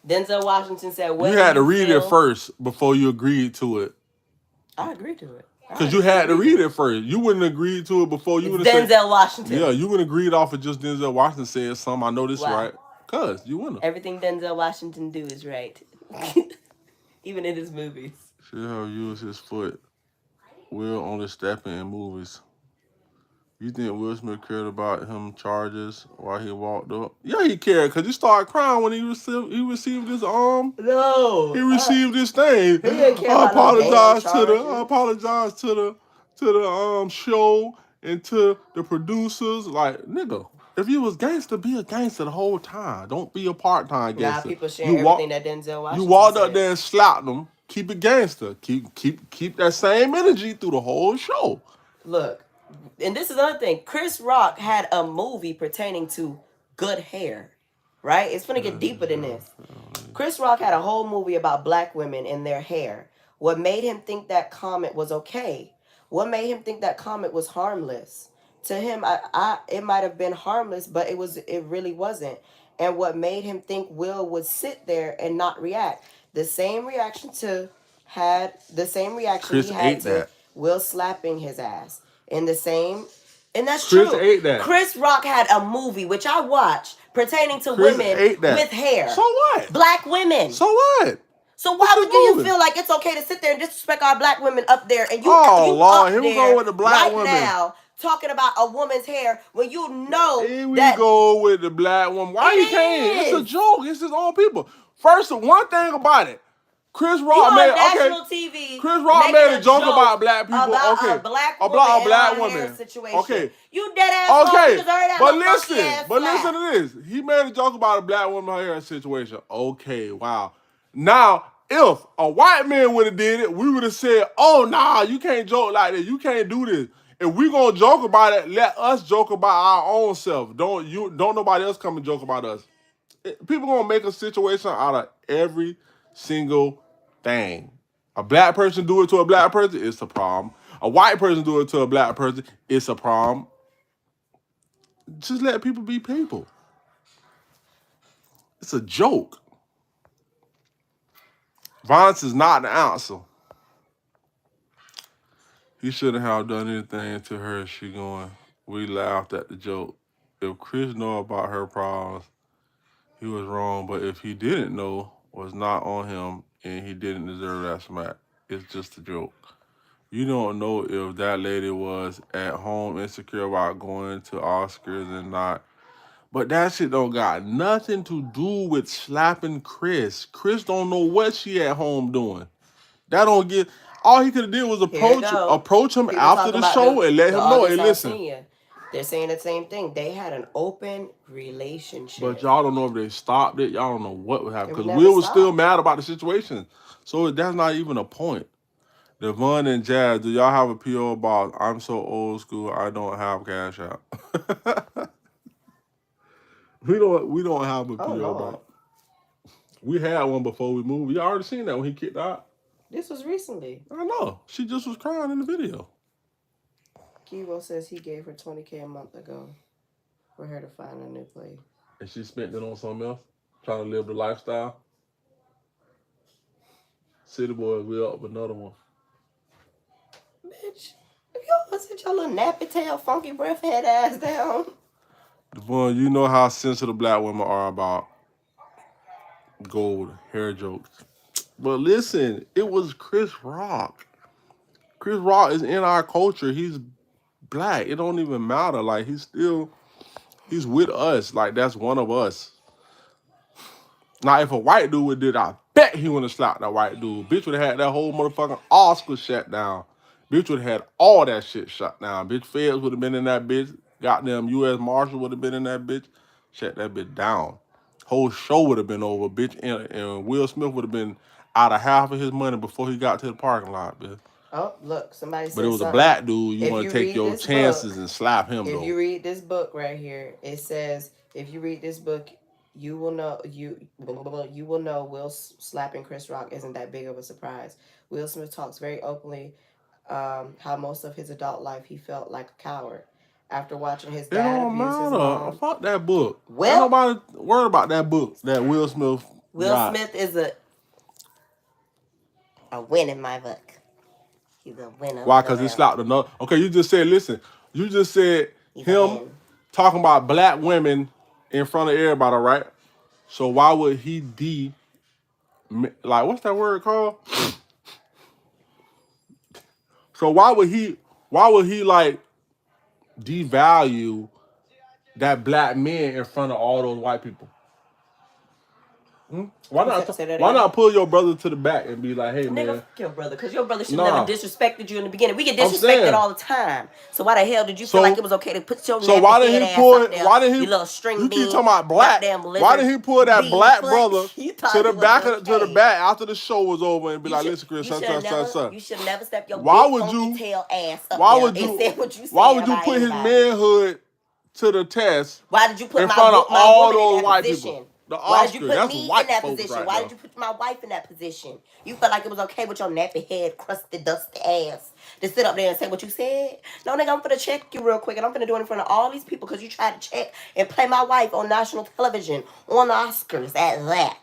Denzel Washington said, "What you had to read it first before you agreed to it." I agreed to it. Because you had to read it first. You wouldn't agree to it before you would have said Denzel Washington. Yeah, you wouldn't agree off of just Denzel Washington said something. I know this is right. Because you wouldn't. Everything Denzel Washington do is right. Even in his movies. See how he use his foot. Will only stepping in movies. You think Will Smith cared about him charges while he walked up? Yeah, he cared because he started crying when he received his No, he received this thing. He didn't care I about apologize no to the show and to the producers. Like, nigga, if you was gangster, be a gangster the whole time. Don't be a part-time gangster. Now people sharing everything that Denzel Washington You walked said. up there and slapped them. Keep it gangster. Keep that same energy through the whole show. Look, and this is another thing. Chris Rock had a movie pertaining to good hair, right? It's gonna get deeper than this. Chris Rock had a whole movie about black women and their hair. What made him think that comment was okay? What made him think that comment was harmless? To him, it might have been harmless, but it really wasn't. And what made him think Will would sit there and not react? The same reaction Chris he had to that. Will slapping his ass. And that's Chris true. Ate that. Chris Rock had a movie, which I watched, pertaining to women with hair. So what? Black women. So what? So why would you feel like it's okay to sit there and disrespect our black women up there and you Lord, up here we there go with the black right women. Now talking about a woman's hair when you know here we go with the black woman. Why you can't? It's a joke. It's his own people. First, one thing about it. Chris Rock made TV. Chris Rock made a joke about black people. About a black woman situation. Okay. You dead ass. Okay. But listen to this. He made a joke about a black woman hair situation. Okay. Wow. Now, if a white man would have did it, we would have said, "Oh, nah, you can't joke like this. You can't do this. If we gonna joke about it, let us joke about our own self. Don't nobody else come and joke about us." People gonna make a situation out of every single thing. A black person do it to a black person, it's a problem. A white person do it to a black person, it's a problem. Just let people be people. It's a joke. Violence is not the answer. He shouldn't have done anything to her. She going, we laughed at the joke. If Chris know about her problems, he was wrong. But if he didn't know, was not on him, and he didn't deserve that smack. It's just a joke. You don't know if that lady was at home insecure about going to Oscars and not. But that shit don't got nothing to do with slapping Chris. Chris don't know what she at home doing. That don't get. All he could have did was approach him after the show and let him know. Hey, listen. They're saying the same thing. They had an open relationship. But y'all don't know if they stopped it. Y'all don't know what would happen. Because Will was still mad about the situation. So that's not even a point. Devon and Jazz, do y'all have a P.O. box? I'm so old school, I don't have Cash App. we don't have a P.O. box. We had one before we moved. We already seen that when he kicked out. This was recently. I know. She just was crying in the video. Kivo says he gave her $20K a month ago for her to find a new place. And she spent it on something else? Trying to live the lifestyle? City Boys, we up with another one. Bitch, if your Go sit your little nappy tail, funky breath head ass down. Devon, you know how sensitive black women are about gold hair jokes. But listen, it was Chris Rock. Chris Rock is in our culture. He's black. It don't even matter. Like he's with us. Like that's one of us. Now if a white dude would did, I bet he wouldn't have slapped that white dude. Bitch would have had that whole motherfucking Oscar shut down. Bitch would have had all that shit shut down. Bitch feds would have been in that bitch. Goddamn U.S. Marshal would have been in that bitch. Shut that bitch down. Whole show would have been over, bitch. And Will Smith would have been out of half of his money before he got to the parking lot, bitch. Oh, look, somebody But it said was a something. black dude. You If want you to take read your this chances book, and slap him, if though. you read this book right here, it says if you read this book, you will know Will slapping Chris Rock isn't that big of a surprise. Will Smith talks very openly how most of his adult life he felt like a coward after watching his It dad don't abuse his matter. mom. Fuck that book. Ain't Well, nobody worried about that book that Will Smith Will got. Smith is a win in my book. He's a winner. Why? Because he slapped another. Okay, you just said, listen, you just said He's a him win. talking about black women in front of everybody, right? So why would he like, what's that word called? So why would he like devalue that black man in front of all those white people? Why not? Say that Why again? not pull your brother to the back and be like, "Hey, Nigga, man, fuck your brother, because your brother should Nah. never disrespected you in the beginning. We get I'm disrespected saying. all the time. So why the hell did you So- feel like it was okay to put your So nappy why did head he ass pull? up there? Why did he? You little string You keep bean, talking about black. goddamn lizard Why did he pull that bean black foot? brother You thought to the it was back okay. to the back after the show was over and be You like, should- "Listen, Chris, you son. should never step your Why big would funky you- tail ass up Why there would and you? say what you said Why would you about put his anybody. manhood to the test Why did you put in my front of my all woman in those that white position? people? The Why did you Oscar, put that's me white in that folks position? right Why there. did you put my wife in that position? You felt like it was okay with your nappy head, crusty, dusty ass to sit up there and say what you said? No, nigga, I'm finna check you real quick, and I'm finna do it in front of all these people because you tried to check and play my wife on national television, on the Oscars, at that.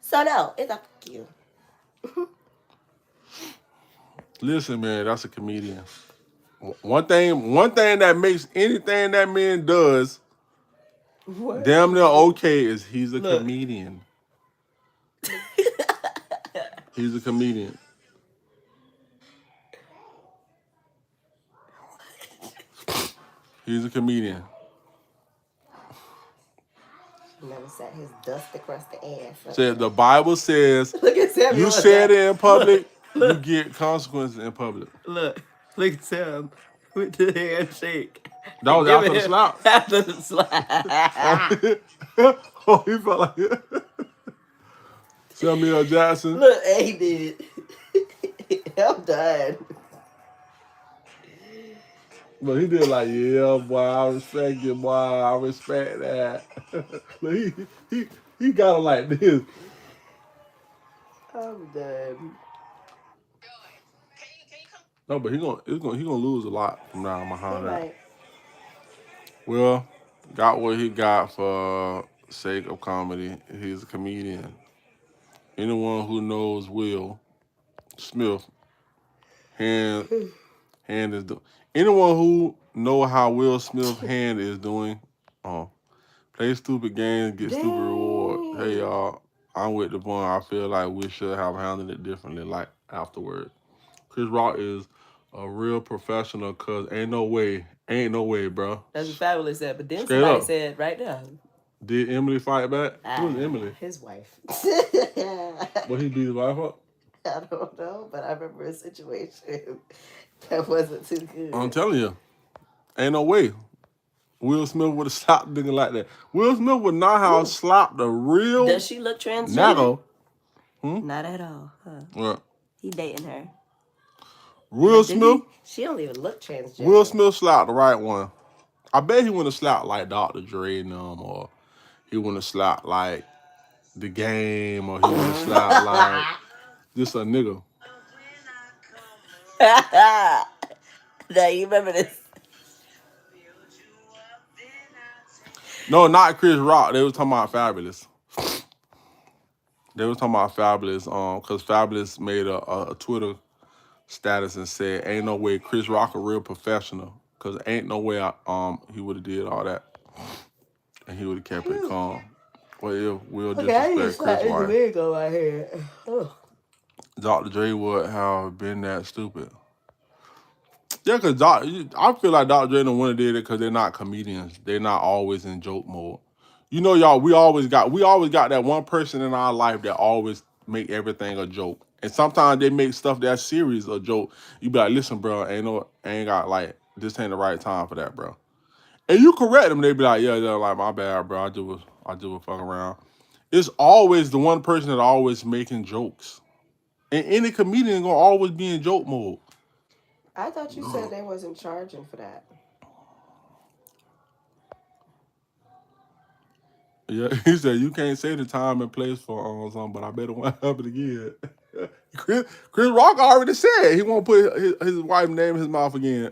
So, no, it's up to you. Listen, man, that's a comedian. One thing that makes anything that man does What? damn near okay is he's a Look. comedian. He's a comedian. He's a comedian. Never sat his dusty, crusty ass up Said there. the Bible says Look at Samuel. you said it in public, Look. you get consequences in public. Look at Sam with the handshake. That was after the slap. After the slap. Oh, he felt like it. Samuel Jackson. Look, he did. I'm done. But he did like, yeah, boy, I respect you, boy. I respect that. Look, he got it like this. I'm done. No, but he gonna lose a lot from now on behind that. Right. Well, got what he got for sake of comedy. He's a comedian. Anyone who knows Will Smith hand is doing. Anyone who know how Will Smith hand is doing, play stupid games, get stupid reward. Hey y'all, I'm with Devon. I feel like we should have handled it differently. Like afterwards, Chris Rock is a real professional. Cause ain't no way, bro. That's what Fabulous said. But then Straight somebody up. said right there. Did Emily fight back? Who was Emily? His wife. What, he beat his wife up? I don't know, but I remember a situation that wasn't too good. I'm telling you, ain't no way. Will Smith would have slapped a nigga like that. Will Smith would not have slapped the real Does she look transgender? nigga. Not at all. Huh? What? He dating her. Will But did Smith? She don't even look transgender. Will Smith slapped the right one. I bet he wouldn't have slapped like Dr. Dre and them, or he wouldn't have slapped like The Game, or he wouldn't have slapped like just a nigga. Now you remember this? No, not Chris Rock. They was talking about Fabulous. They was talking about Fabulous, cause Fabulous made a Twitter status and said, "Ain't no way Chris Rock a real professional, cause ain't no way he would have did all that, and he would have kept it calm. What if Will Okay, I need to disrespect slap Chris' this wife? wig on my head. Ugh. Dr. Dre would have been that stupid." Yeah, cause I feel like Dr. Dre don't want to do it because they're not comedians. They're not always in joke mode. You know, y'all. We always got that one person in our life that always make everything a joke. And sometimes they make stuff that's serious a joke. You be like, listen, bro, ain't got like this ain't the right time for that, bro. And you correct them, they be like, yeah, like my bad, bro. I just was fucking around. It's always the one person that always making jokes. And any comedian gonna always be in joke mode. I thought you said they wasn't charging for that. Yeah, he said you can't say the time and place for something, but I bet it won't happen again. Chris Rock already said he won't put his wife's name in his mouth again.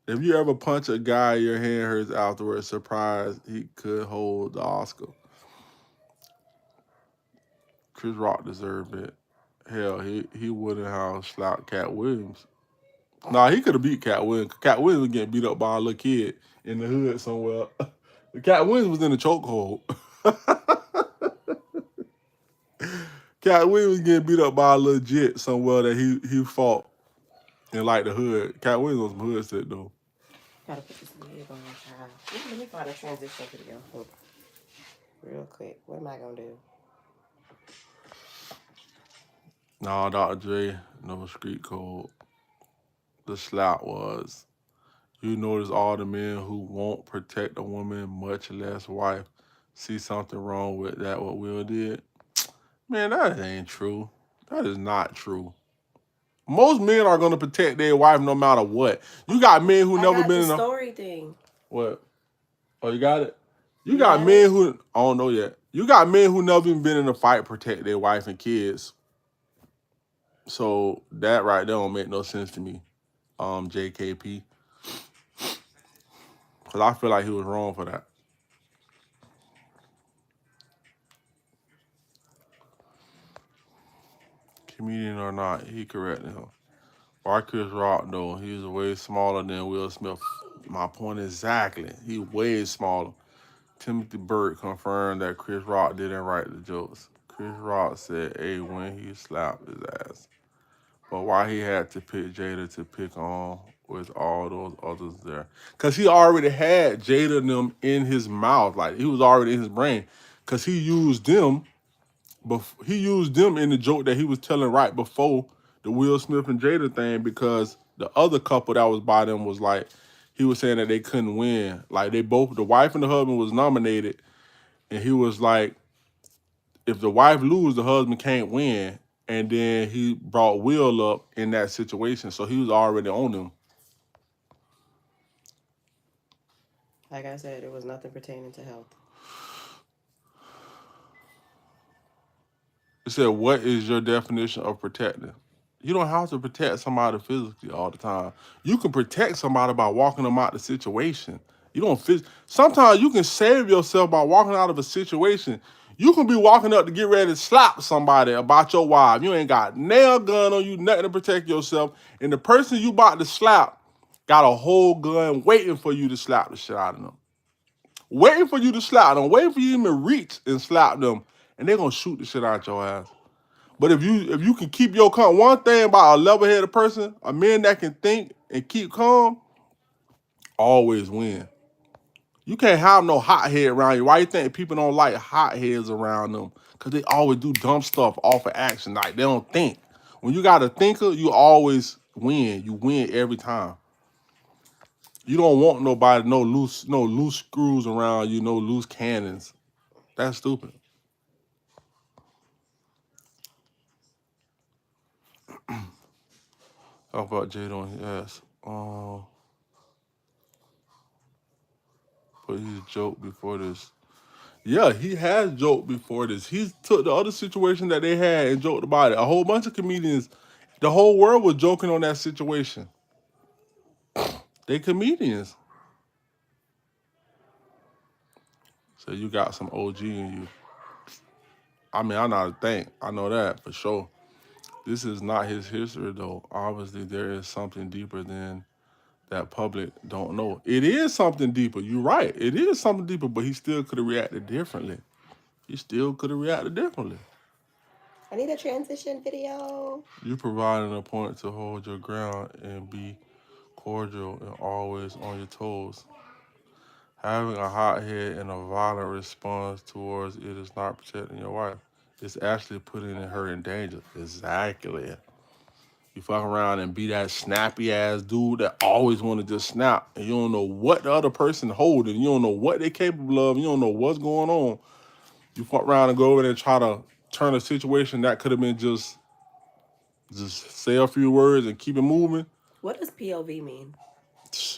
If you ever punch a guy, your hand hurts afterwards. Surprised he could hold the Oscar. Chris Rock deserved it. Hell, he wouldn't have slapped Cat Williams. Nah, he could have beat Cat Williams. Cat Williams was getting beat up by a little kid in the hood somewhere. Cat Williams was in the chokehold. Cat Williams was getting beat up by a little jit somewhere that he fought in like the hood. Cat Williams was some hood shit though. Gotta put this wig on, child. Let me find a transition video. Hold real quick. What am I gonna do? Nah, Dr. Dre, no street code. The slap was, you notice all the men who won't protect a woman, much less wife, see something wrong with that what Will did. Man, that ain't true. That is not true. Most men are gonna protect their wife no matter what. You got men who I never got been the in a story thing. what? Oh, you got it? You You got got it? men who I don't know yet. You got men who never even been in a fight protect their wife and kids. So that right there don't make no sense to me. JKP. Cause I feel like he was wrong for that. Comedian or not, he corrected him. Why Chris Rock though? He's way smaller than Will Smith. My point exactly. He way smaller. Timothy Burke confirmed that Chris Rock didn't write the jokes. Chris Rock said, "Hey, when he slapped his ass." But why he had to pick Jada to pick on with all those others there? Because he already had Jada and them in his mouth. Like, he was already in his brain. Because he used them, he used them in the joke that he was telling right before the Will Smith and Jada thing, because the other couple that was by them was like, he was saying that they couldn't win. Like, they both, the wife and the husband was nominated, and he was like, if the wife lose, the husband can't win. And then he brought Will up in that situation, so he was already on them. Like I said, it was nothing pertaining to health. It said, "What is your definition of protecting?" You don't have to protect somebody physically all the time. You can protect somebody by walking them out the situation. You don't Sometimes you can save yourself by walking out of a situation. You can be walking up to get ready to slap somebody about your wife. You ain't got nail gun on you, nothing to protect yourself. And the person you about to slap got a whole gun waiting for you to slap the shit out of them. Waiting for you to slap them. Waiting for you to even reach and slap them. And they're going to shoot the shit out your ass. But if you can keep your calm, one thing about a level-headed person, a man that can think and keep calm, always win. You can't have no hot head around you. Why you think people don't like hot heads around them? Because they always do dumb stuff off of action. Like, they don't think. When you got a thinker, you always win. You win every time. You don't want nobody, no loose screws around you, no loose cannons. That's stupid. Talk about Jada on his ass. But he's joked before this. Yeah, he has joked before this. He took the other situation that they had and joked about it. A whole bunch of comedians, the whole world was joking on that situation. They comedians. So you got some OG in you. I mean, I know how to think. I know that for sure. This is not his history, though. Obviously, there is something deeper than that public don't know. It is something deeper. You're right. It is something deeper, but he still could have reacted differently. He still could have reacted differently. I need a transition video. You providing a point to hold your ground and be cordial and always on your toes. Having a hot head and a violent response towards it is not protecting your wife. It's actually putting her in danger. Exactly. You fuck around and be that snappy ass dude that always want to just snap, and you don't know what the other person holding. You don't know what they're capable of. You don't know what's going on. You fuck around and go over there and try to turn a situation that could have been just say a few words and keep it moving. What does POV mean?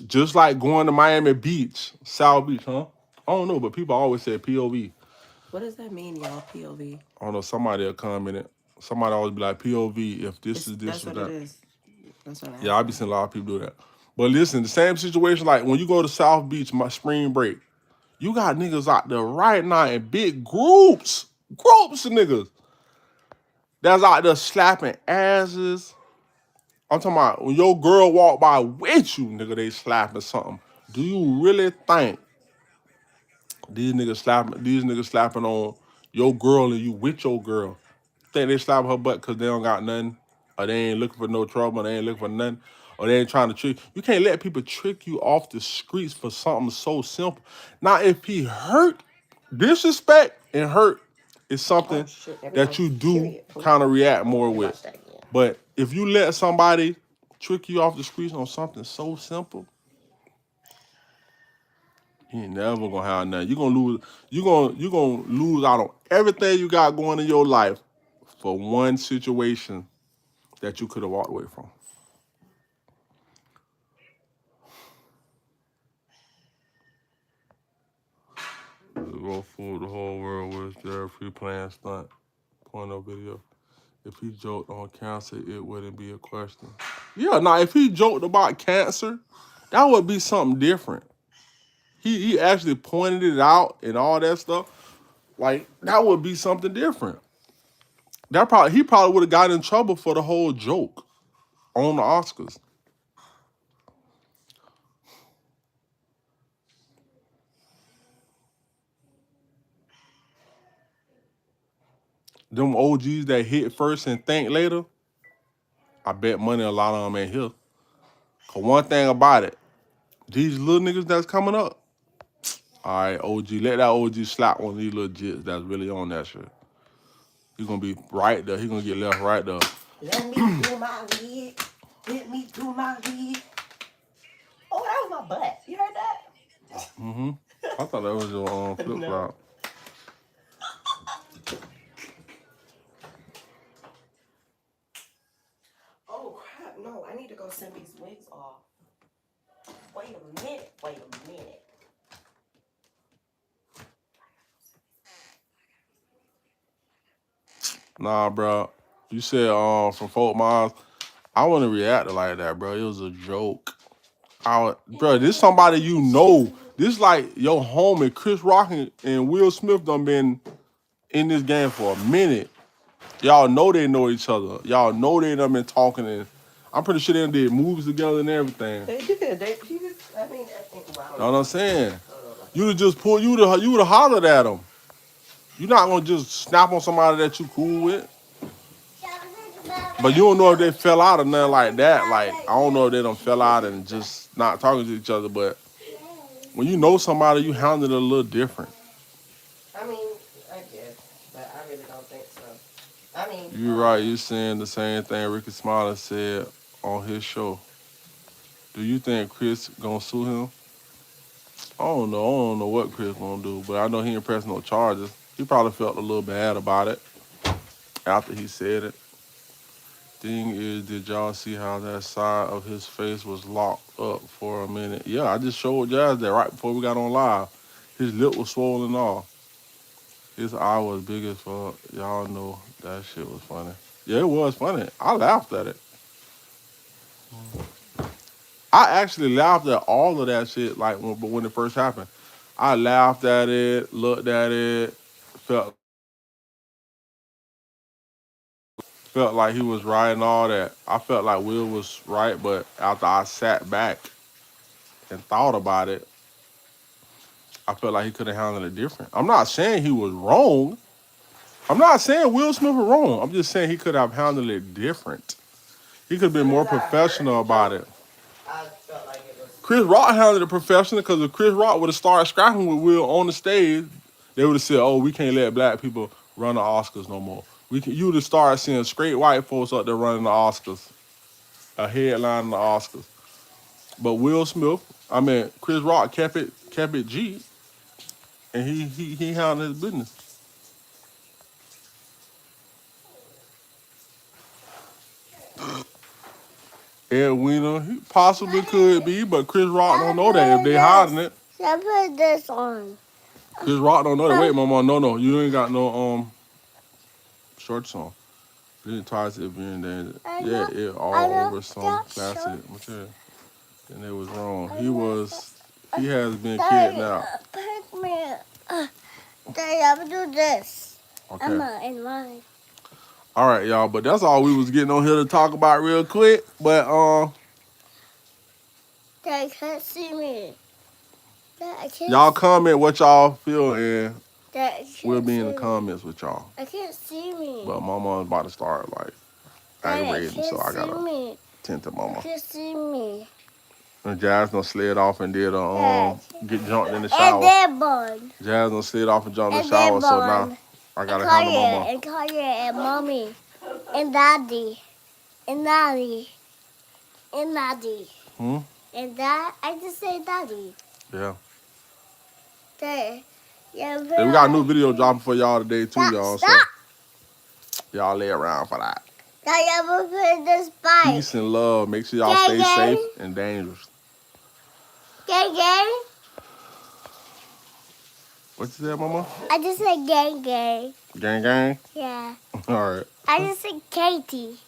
Just like going to Miami Beach, South Beach, huh? I don't know, but people always say POV. What does that mean, y'all? POV. I don't know, somebody will comment it. Somebody always be like, POV, if this is this That's or what it that. is. That's what I Yeah, I be seeing a lot of people do that. But listen, the same situation, like when you go to South Beach, my spring break, you got niggas out there right now in big groups of niggas that's out there slapping asses. I'm talking about when your girl walk by with you, nigga, they slapping something. Do you really think these niggas slapping on your girl and you with your girl? Think they slap her butt because they don't got nothing, or they ain't looking for no trouble, they ain't looking for nothing, or they ain't trying to trick. You can't let people trick you off the streets for something so simple. Now, if he hurt, disrespect and hurt is Oh something shit! There we that go. you do Period. kind of react more Let me with. watch that again. But if you let somebody trick you off the streets on something so simple, you ain't never gonna have nothing. You gonna lose. You gonna lose out on everything you got going in your life for one situation that you could have walked away from. Go fool the whole world with their free playing stunt porno video. If he joked on cancer, it wouldn't be a question. Yeah, now if he joked about cancer, that would be something different. He actually pointed it out and all that stuff. Like that would be something different. He probably would have got in trouble for the whole joke on the Oscars. Them OGs that hit first and think later, I bet money a lot of them ain't here. Cause one thing about it, these little niggas that's coming up, all right, OG, let that OG slap one of these little jits that's really on that shit. He gonna be right there. He gonna get left right there. Let me do my wig. Let me do my wig. Oh, that was my butt. You heard that? Mm-hmm. I thought that was your flip No. flop. Oh crap! No, I need to go send these wigs off. Wait a minute. Wait a minute. Nah, bro. You said from Fort Myers. I wouldn't react like that, bro. It was a joke. Bro, this somebody you know. This like your homie, Chris Rock and Will Smith done been in this game for a minute. Y'all know they know each other. Y'all know they done been talking, and I'm pretty sure they done did movies together and everything. They did. I mean, well, I don't Know what know. I'm saying? I don't know about You'd have just pulled, you would have hollered at them. You're not gonna just snap on somebody that you cool with. But you don't know if they fell out or nothing like that. Like, I don't know if they done fell out and just not talking to each other. But when you know somebody, you handle it a little different. I mean, I guess, but I really don't think so. I mean, You're right. You're saying the same thing Ricky Smiley said on his show. Do you think Chris gonna sue him? I don't know. I don't know what Chris gonna do, but I know he ain't pressing no charges. He probably felt a little bad about it after he said it. Thing is, did y'all see how that side of his face was locked up for a minute? Yeah, I just showed Jazz that right before we got on live. His lip was swollen off. His eye was big as fuck. Y'all know that shit was funny. Yeah, it was funny. I laughed at it. I actually laughed at all of that shit, like when it first happened. I laughed at it, looked at it, felt felt like he was right and all that. I felt like Will was right, but after I sat back and thought about it, I felt like he could have handled it different. I'm not saying he was wrong. I'm not saying Will Smith was wrong. I'm just saying he could have handled it different. He could have been more professional about it. I felt like it was. Chris Rock handled it professional because if Chris Rock would have started scrapping with Will on the stage, they would have said, "Oh, we can't let black people run the Oscars no more." You would have started seeing straight white folks up there running the Oscars, a headline in the Oscars. But Chris Rock kept it G, and he handled his business. Edwina, he possibly could be, but Chris Rock don't know that if they hiding it. I put this on. Chris Rock don't know that. Wait, mama, no, you ain't got no shorts on. Then twice it being there. Yeah, it all over some plastic material. And it was wrong. He has been kidnapped. Put me. Daddy, I will do this. Okay. Emma and mine. All right, y'all. But that's all we was getting on here to talk about real quick. But Daddy can't see me. Dad, I can't y'all comment what y'all feel, and Dad, I can't we'll be in see the me. comments with y'all. I can't see me. But mama's about to start like aggravating, so I gotta me. tend to I mama. can't see me. And Jazz done slid off and did get jumped in the And shower. Devon. Jazz done slid off and jumped in the And shower, so Devon. now I gotta handle mama. And Kaya and mommy. And daddy. And daddy. And daddy. Hmm? And dad, I just say daddy. Yeah. Daddy. Yeah, Hey, we got a new video dropping for y'all today too, y'all. Stop. So y'all lay around for that. Daddy, I'm gonna put this bike. Peace and love. Make sure y'all stay safe and dangerous. Gang gang. What you said, mama? I just said gang gang. Gang gang? Yeah. All right. I just said Katie.